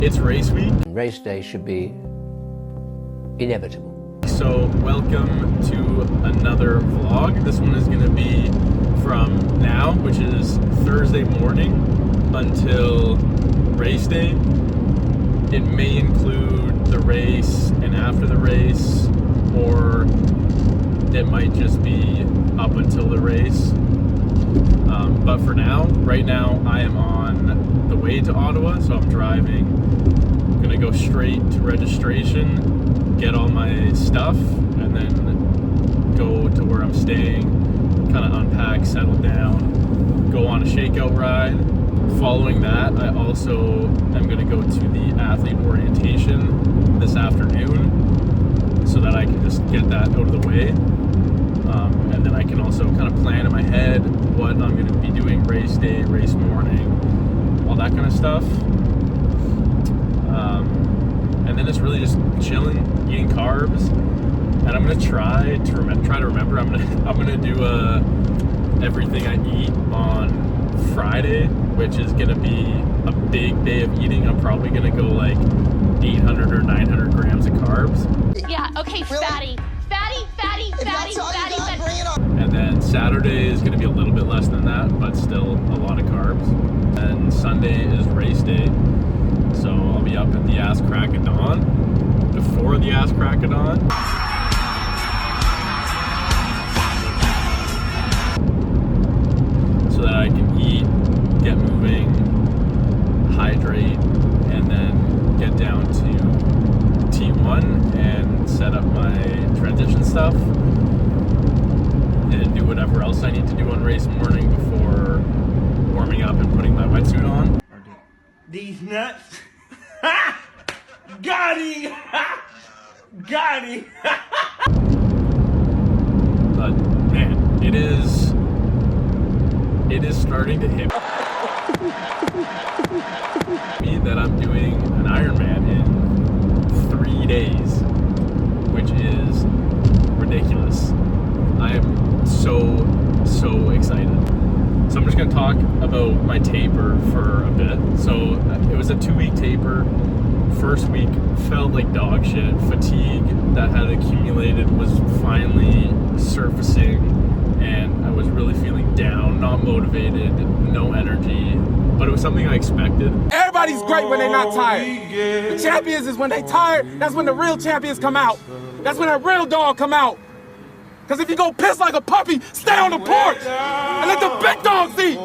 It's race week. Race day should be inevitable. So welcome to another vlog. This one is going to be from now, which is Thursday morning, until race day. It may include the race and after the race, or it might just be up until the race. But for now, right now, I am on the way to Ottawa, so I'm driving. I'm gonna go straight to registration, get all my stuff, and then go to where I'm staying, kind of unpack, settle down, go on a shakeout ride. Following that, I also am gonna go to the athlete orientation this afternoon so that I can just get that out of the way. And then I can also kind of plan in my head what I'm going to be doing race day, race morning, all that kind of stuff. And then it's really just chilling, eating carbs, and I'm going to try to remember. I'm gonna do everything I eat on Friday, which is going to be a big day of eating. I'm probably going to go like 800 or 900 grams of carbs. Yeah. Okay. Really? Fatty. And then Saturday is going to be a little bit less than that, but still a lot of carbs. And Sunday is race day, so I'll be up at the ass crack of dawn, before the ass crack of dawn. So that I can eat, get moving, hydrate, and then get down to T1 and set up my transition stuff. And do whatever else I need to do on race morning before warming up and putting my wetsuit on. These nuts. Got him! Got him! But man, it is starting to hit me that I'm doing an Ironman in 3 days, which is ridiculous. I am so excited. So I'm just going to talk about my taper for a bit. So it was a 2-week taper. First week felt like dog shit. Fatigue that had accumulated was finally surfacing, and I was really feeling down, not motivated, no energy, but it was something I expected. Everybody's great when they're not tired. The champions is when they tired, that's when the real champions come out. That's when that real dog come out. Because if you go piss like a puppy, stay on the porch and let the big dogs eat.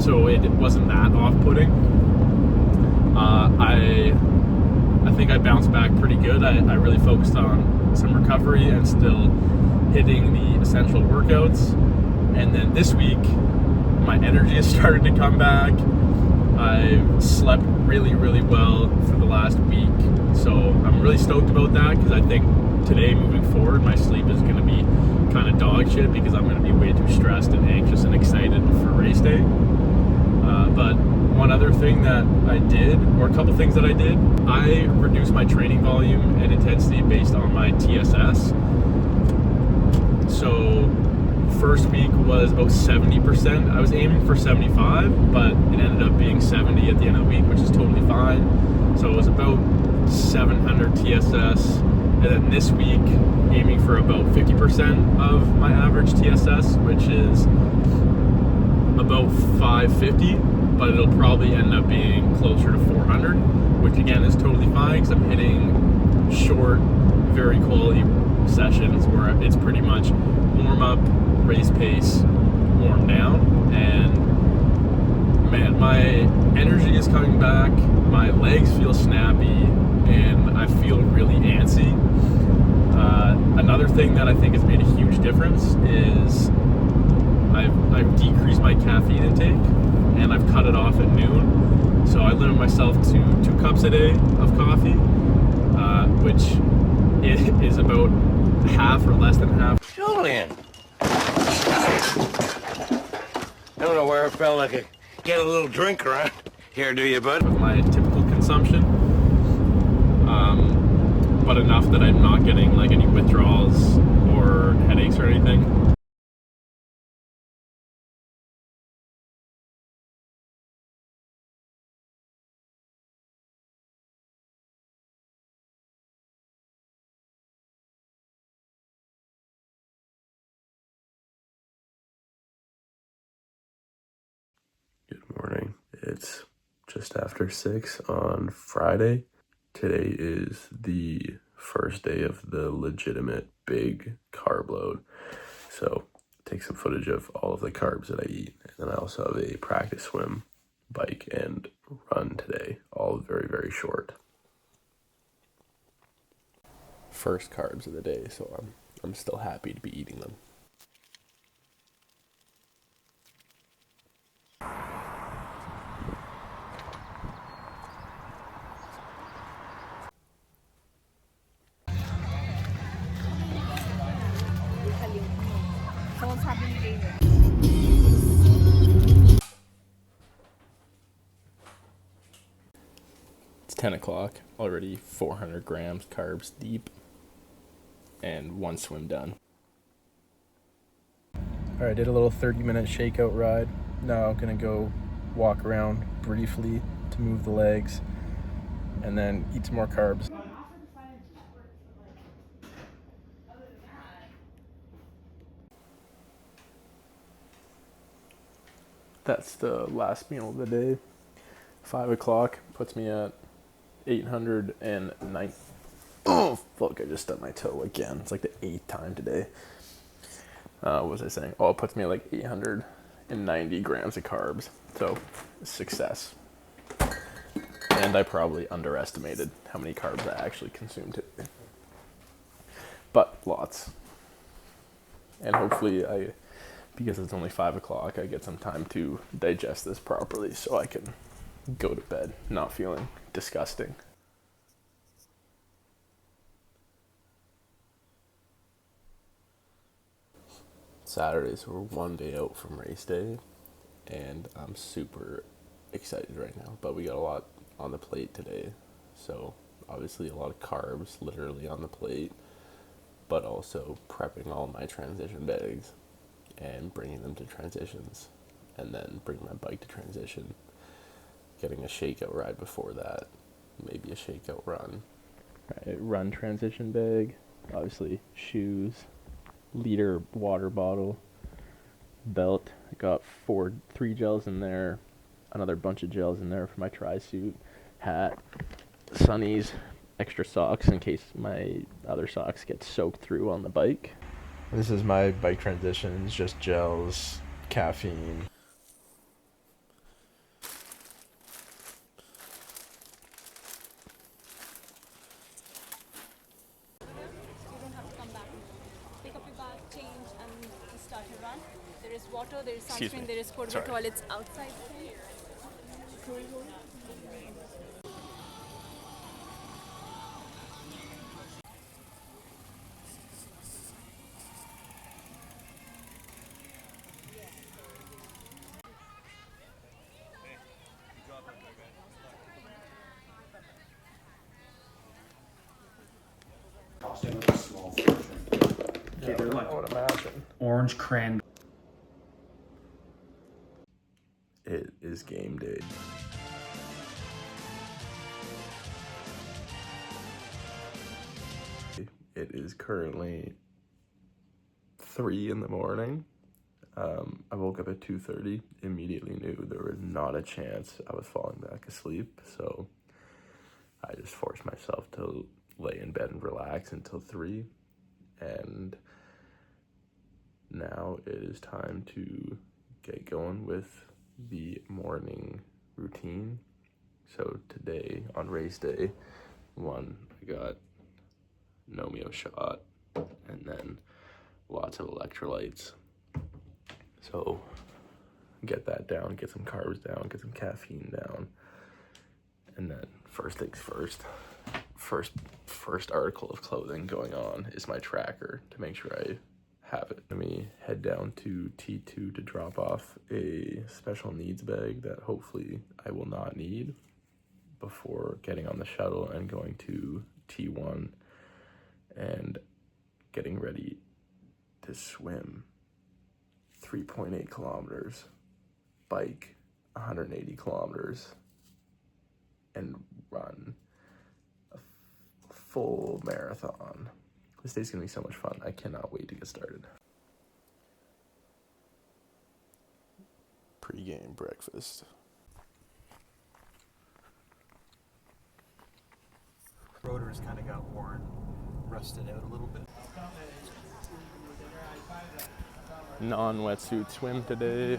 So it wasn't that off-putting. I think I bounced back pretty good. I really focused on some recovery and still hitting the essential workouts. And then this week, my energy has started to come back. I've slept really well for the last week. So I'm really stoked about that, because I think today moving forward, my sleep is going to be kind of dog shit, because I'm going to be way too stressed and anxious and excited for race day. But one other thing that I did, or a couple things that I did, I reduced my training volume and intensity based on my TSS. So first week was about 70%. I was aiming for 75, but it ended up being 70 at the end of the week, which is totally fine. So it was about 700 TSS. And then this week, aiming for about 50% of my average TSS, which is about 550, but it'll probably end up being closer to 400, which again is totally fine, because I'm hitting short, very quality sessions where it's pretty much warm up, race pace, warm down, and man, my energy is coming back, my legs feel snappy, and I feel really antsy. Another thing that I think has made a huge difference is I've decreased my caffeine intake, and I've cut it off at noon. So I limit myself to 2 cups a day of coffee, which is about half or less than half. Julian! I don't know where I felt like I get a little drink around here, do you, bud? Of my typical consumption. But enough that I'm not getting like any withdrawals or headaches or anything. It's just after 6 on Friday. Today is the first day of the legitimate big carb load. So take some footage of all of the carbs that I eat. And then I also have a practice swim, bike, and run today, all very, very short. First carbs of the day, so I'm still happy to be eating them. It's 10 o'clock, already 400 grams carbs deep, and one swim done. All right, did a little 30-minute shakeout ride. Now I'm gonna go walk around briefly to move the legs, and then eat some more carbs. That's the last meal of the day. 5 o'clock puts me at 809. Oh, fuck, I just stubbed my toe again. It's like the 8th time today. What was I saying? Oh, it puts me at like 890 grams of carbs. So, success. And I probably underestimated how many carbs I actually consumed today. But lots. And hopefully because it's only 5 o'clock, I get some time to digest this properly so I can go to bed not feeling disgusting. Saturdays were one day out from race day, and I'm super excited right now, but we got a lot on the plate today. So obviously a lot of carbs literally on the plate, but also prepping all my transition bags and bringing them to transitions, and then bringing my bike to transition, getting a shakeout ride before that, maybe a shakeout run. Right, run transition bag, obviously shoes, liter water bottle, belt. I got 3 gels in there, another bunch of gels in there for my tri-suit, hat, sunnies, extra socks in case my other socks get soaked through on the bike. This is my bike transitions, just gels, caffeine. Pick up your bag, change, and start your run. There is water, there is sunscreen, there is portable toilets outside. Frosting with a small portion. Okay, they're like I would imagine. orange cranberry. It is game day. It is currently 3 in the morning. I woke up at 2:30, immediately knew there was not a chance I was falling back asleep, so I just forced myself to lay in bed and relax until 3, and now it is time to get going with the morning routine. So today, on race day 1, I got Nomeo shot, and then lots of electrolytes. So get that down, get some carbs down, get some caffeine down, and then first things first article of clothing going on is my tracker to make sure I have it. Let me head down to T2 to drop off a special needs bag that hopefully I will not need before getting on the shuttle and going to T1 and getting ready to swim 3.8 kilometers, bike 180 kilometers, and run a full marathon. This day's gonna be so much fun. I cannot wait to get started. Pre-game breakfast. fibers kind of got worn, rusted out a little bit. Non-wetsuit swim today.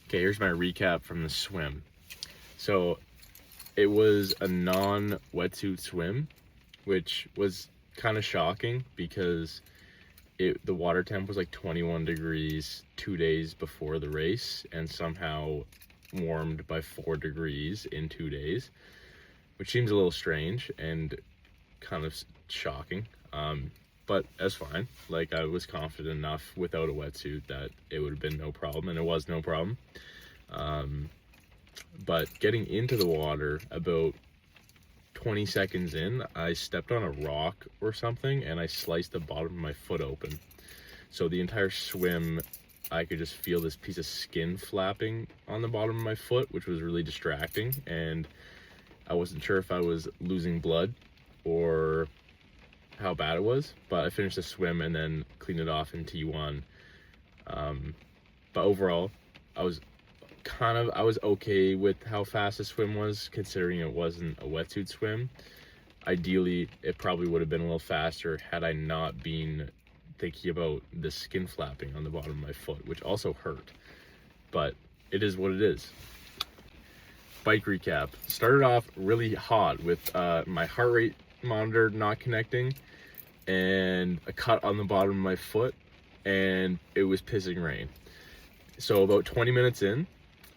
Okay, here's my recap from the swim. So it was a non-wetsuit swim, which was kind of shocking because the water temp was like 21 degrees 2 days before the race and somehow warmed by 4 degrees in 2 days, which seems a little strange and kind of shocking. But that's fine. Like, I was confident enough without a wetsuit that it would have been no problem, and it was no problem. But getting into the water, about 20 seconds in, I stepped on a rock or something and I sliced the bottom of my foot open. So the entire swim, I could just feel this piece of skin flapping on the bottom of my foot, which was really distracting, and I wasn't sure if I was losing blood or how bad it was, but I finished the swim and then cleaned it off in T1. But overall, I was okay with how fast the swim was, considering it wasn't a wetsuit swim. Ideally, it probably would have been a little faster had I not been thinking about the skin flapping on the bottom of my foot, which also hurt, but it is what it is. Bike recap. Started off really hot with my heart rate monitor not connecting and a cut on the bottom of my foot, and it was pissing rain. So about 20 minutes in,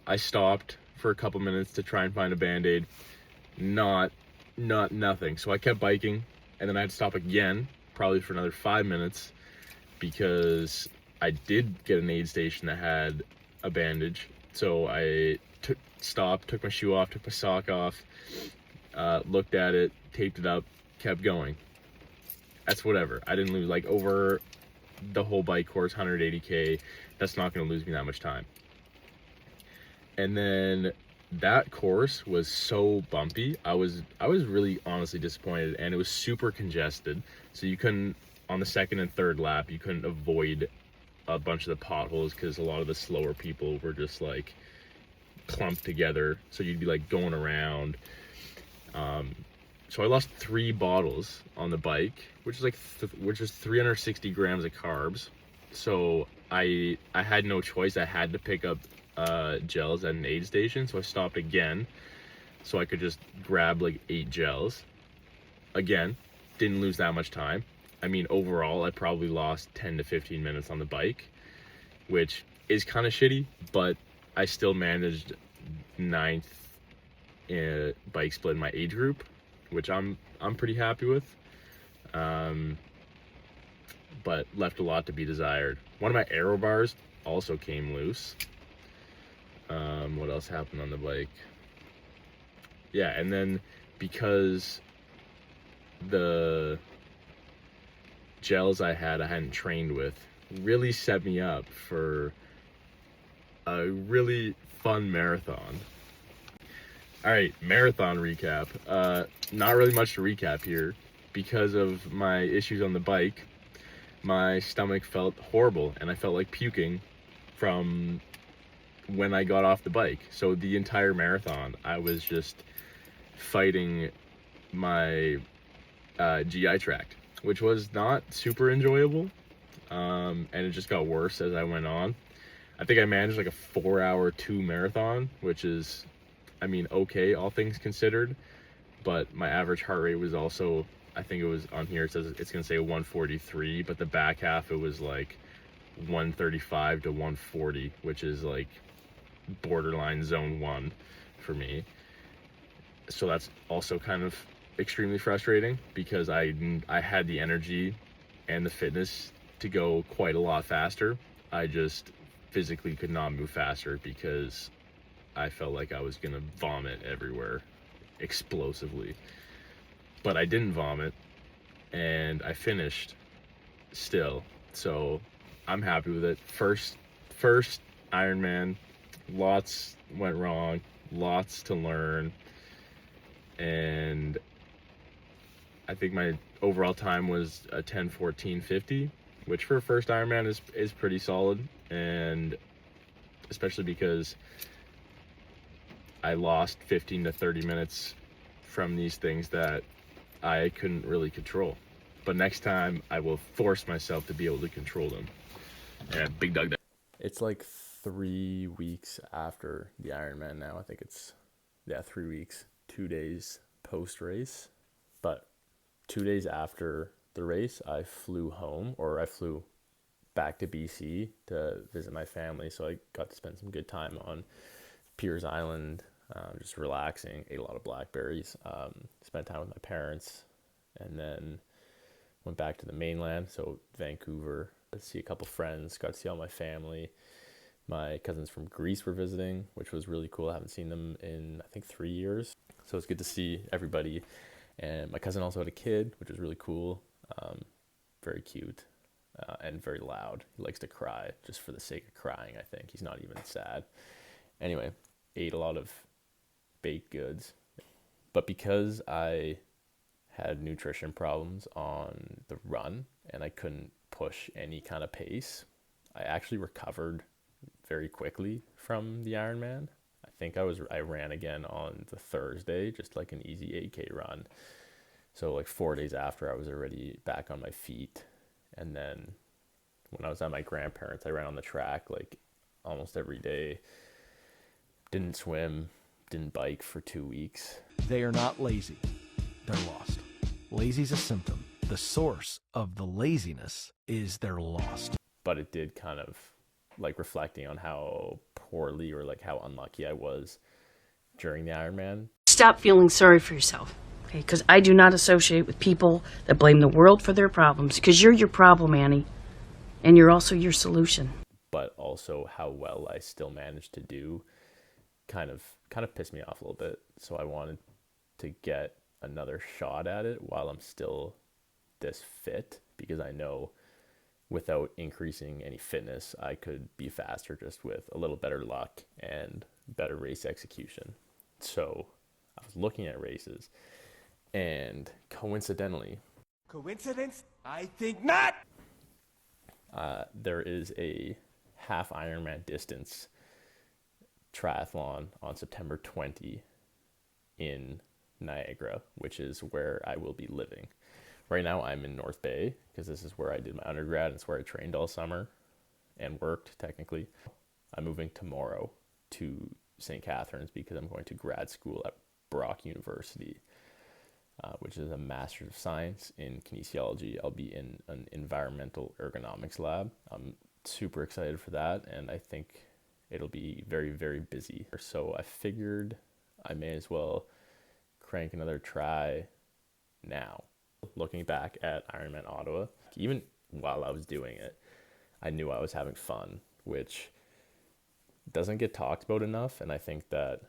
I stopped for a couple minutes to try and find a Band-Aid. Nothing. So I kept biking, and then I had to stop again, probably for another 5 minutes, because I did get an aid station that had a bandage. So I stopped, took my shoe off, took my sock off, looked at it, taped it up, kept going. That's whatever. I didn't lose, like, over the whole bike course, 180K, that's not going to lose me that much time. And then that course was so bumpy. I was really honestly disappointed, and it was super congested. So you couldn't, on the second and third lap, you couldn't avoid a bunch of the potholes because a lot of the slower people were just like clumped together. So you'd be like going around. So I lost 3 bottles on the bike, which is like which is 360 grams of carbs. So I had no choice. I had to pick up gels at an aid station, so I stopped again so I could just grab like 8 gels. Again, didn't lose that much time. I mean, overall, I probably lost 10 to 15 minutes on the bike, which is kind of shitty, but I still managed 9th bike split in my age group, which I'm pretty happy with. But left a lot to be desired. One of my aero bars also came loose. What else happened on the bike? Yeah, and then because the gels I hadn't trained with really set me up for a really fun marathon. All right, marathon recap. Not really much to recap here. Because of my issues on the bike, my stomach felt horrible and I felt like puking from when I got off the bike. So the entire marathon, I was just fighting my GI tract, which was not super enjoyable. And it just got worse as I went on. I think I managed like a 4-hour 2 marathon, which is, I mean, okay, all things considered, but my average heart rate was also, I think it was on here, it says it's gonna say 143, but the back half, it was like 135 to 140, which is like borderline zone 1 for me. So that's also kind of extremely frustrating because I had the energy and the fitness to go quite a lot faster. I just physically could not move faster because I felt like I was gonna vomit everywhere explosively. But I didn't vomit and I finished still, so I'm happy with it. First Ironman, lots went wrong, lots to learn, and I think my overall time was a 10:14:50, which for a first Ironman is pretty solid, and especially because I lost 15 to 30 minutes from these things that I couldn't really control. But next time I will force myself to be able to control them. And Big Doug. It's like 3 weeks after the Ironman now. I think it's, 3 weeks, 2 days post-race. But 2 days after the race, I flew home, or I flew back to BC to visit my family. So I got to spend some good time on Piers Island, just relaxing, ate a lot of blackberries, spent time with my parents, and then went back to the mainland, so Vancouver, to see a couple friends, got to see all my family. My cousins from Greece were visiting, which was really cool. I haven't seen them in, I think, 3 years. So it's good to see everybody. And my cousin also had a kid, which was really cool. Very cute and very loud. He likes to cry just for the sake of crying, I think. He's not even sad. Anyway, ate a lot of baked goods. But because I had nutrition problems on the run and I couldn't push any kind of pace, I actually recovered very quickly from the Ironman. I think I ran again on the Thursday, just like an easy 8K run. So like 4 days after, I was already back on my feet. And then when I was at my grandparents', I ran on the track like almost every day. Didn't swim, didn't bike for 2 weeks. They are not lazy. They're lost. Lazy's a symptom. The source of the laziness is they're lost. But it did kind of, like, reflecting on how poorly or like how unlucky I was during the Ironman. Stop feeling sorry for yourself, okay? Because I do not associate with people that blame the world for their problems, because you're your problem, Annie, and you're also your solution. But also how well I still managed to do kind of pissed me off a little bit. So I wanted to get another shot at it while I'm still this fit, because I know without increasing any fitness, I could be faster just with a little better luck and better race execution. So I was looking at races, and coincidentally, Coincidence? I think not. There is a half Ironman distance triathlon on September 20 in Niagara, which is where I will be living. Right now I'm in North Bay because this is where I did my undergrad and it's where I trained all summer and worked technically. I'm moving tomorrow to St. Catharines because I'm going to grad school at Brock University, which is a Master's of Science in Kinesiology. I'll be in an environmental ergonomics lab. I'm super excited for that, and I think it'll be very, very busy. So I figured I may as well crank another try now. Looking back at Ironman Ottawa, even while I was doing it, I knew I was having fun, which doesn't get talked about enough. And I think that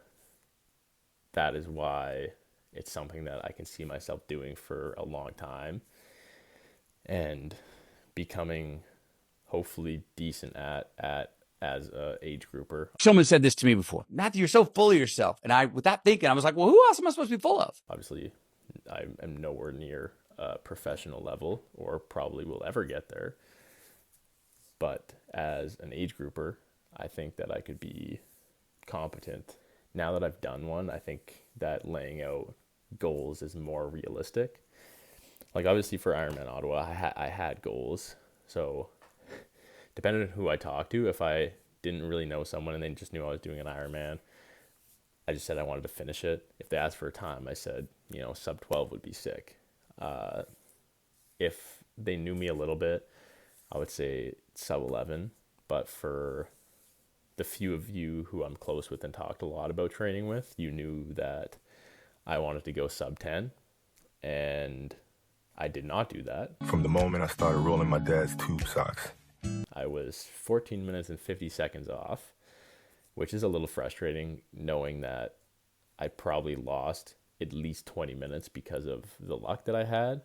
is why it's something that I can see myself doing for a long time and becoming hopefully decent at as a age grouper. Someone said this to me before. Matthew, you're so full of yourself. And I, with that thinking, I was like, well, who else am I supposed to be full of? Obviously, I am nowhere near a professional level or probably will ever get there. But as an age grouper, I think that I could be competent. Now that I've done one, I think that laying out goals is more realistic. Like obviously for Ironman Ottawa, I had goals. So depending on who I talked to, if I didn't really know someone and they just knew I was doing an Ironman, I just said I wanted to finish it. If they asked for a time, I said, sub 12 would be sick. If they knew me a little bit, I would say sub 11. But for the few of you who I'm close with and talked a lot about training with, you knew that I wanted to go sub 10. And I did not do that. From the moment I started rolling my dad's tube socks, I was 14 minutes and 50 seconds off, which is a little frustrating knowing that I probably lost at least 20 minutes because of the luck that I had.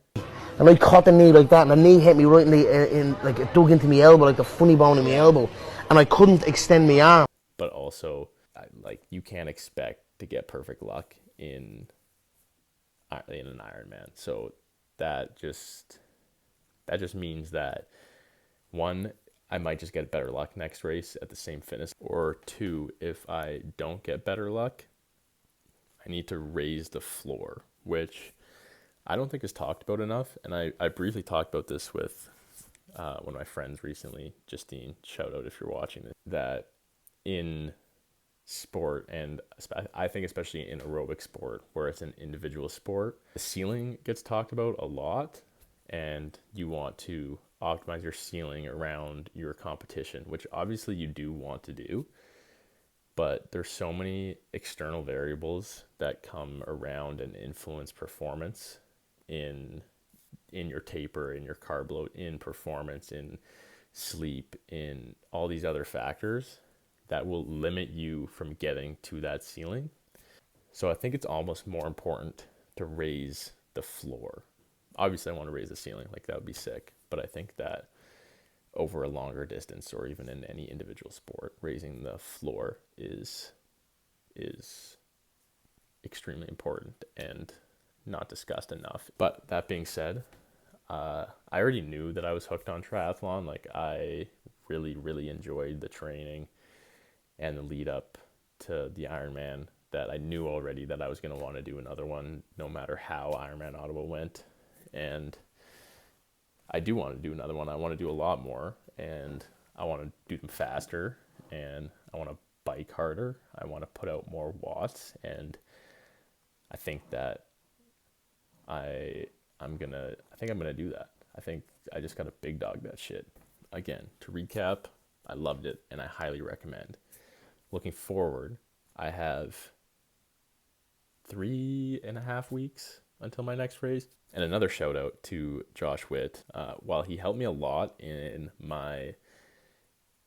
And I caught the knee like that, and the knee hit me right in like it dug into my elbow, like the funny bone in my elbow, and I couldn't extend my arm. But also, you can't expect to get perfect luck in an Ironman. So that just means that, one, I might just get better luck next race at the same fitness, or two, if I don't get better luck, I need to raise the floor, which I don't think is talked about enough. And I briefly talked about this with one of my friends recently, Justine, shout out if you're watching this, that in sport, and I think especially in aerobic sport where it's an individual sport, the ceiling gets talked about a lot, and you want to optimize your ceiling around your competition, which obviously you do want to do, but there's so many external variables that come around and influence performance in your taper, in your carb load, in performance, in sleep, in all these other factors that will limit you from getting to that ceiling. So I think it's almost more important to raise the floor. Obviously I want to raise the ceiling, like that would be sick, but I think that over a longer distance, or even in any individual sport, raising the floor is extremely important and not discussed enough. But that being said, I already knew that I was hooked on triathlon. Like, I really enjoyed the training and the lead up to the Ironman, that I knew already that I was going to want to do another one no matter how Ironman Ottawa went. And I do want to do another one. I want to do a lot more, and I want to do them faster, and I want to bike harder. I want to put out more watts, and I think that I'm gonna do that. I think I just gotta big dog that shit. Again, to recap, I loved it and I highly recommend. Looking forward, I have 3.5 weeks until my next race. And another shout out to Josh Witt. While he helped me a lot in my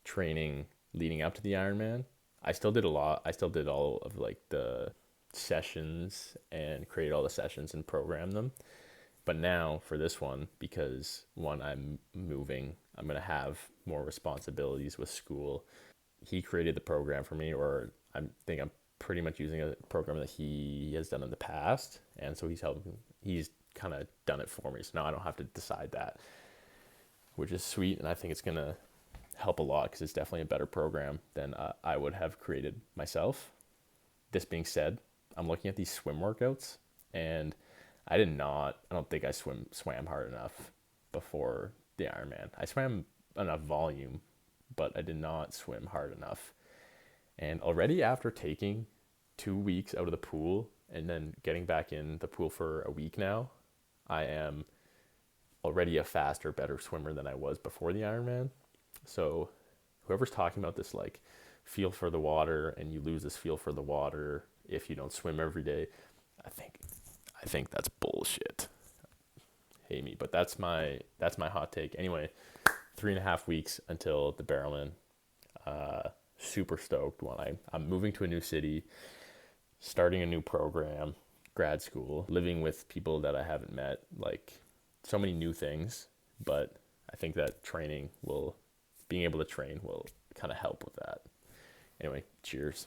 training leading up to the Ironman, I still did a lot. I still did all of like the sessions and created all the sessions and programmed them. But now for this one, because one, I'm moving, I'm going to have more responsibilities with school. He created the program for me, or I think I'm pretty much using a program that he has done in the past. And so he's kind of done it for me. So now I don't have to decide that, which is sweet. And I think it's going to help a lot because it's definitely a better program than I would have created myself. This being said, I'm looking at these swim workouts, and I don't think I swam hard enough before the Ironman. I swam enough volume, but I did not swim hard enough. And already after taking 2 weeks out of the pool and then getting back in the pool for a week now, I am already a faster, better swimmer than I was before the Ironman. So whoever's talking about this, like, feel for the water, and you lose this feel for the water if you don't swim every day, I think that's bullshit. Hate me, but that's my hot take. Anyway, 3.5 weeks until the Barrelman. Super stoked when I'm moving to a new city, starting a new program, grad school, living with people that I haven't met, like so many new things. But I think that being able to train will kind of help with that. Anyway, cheers.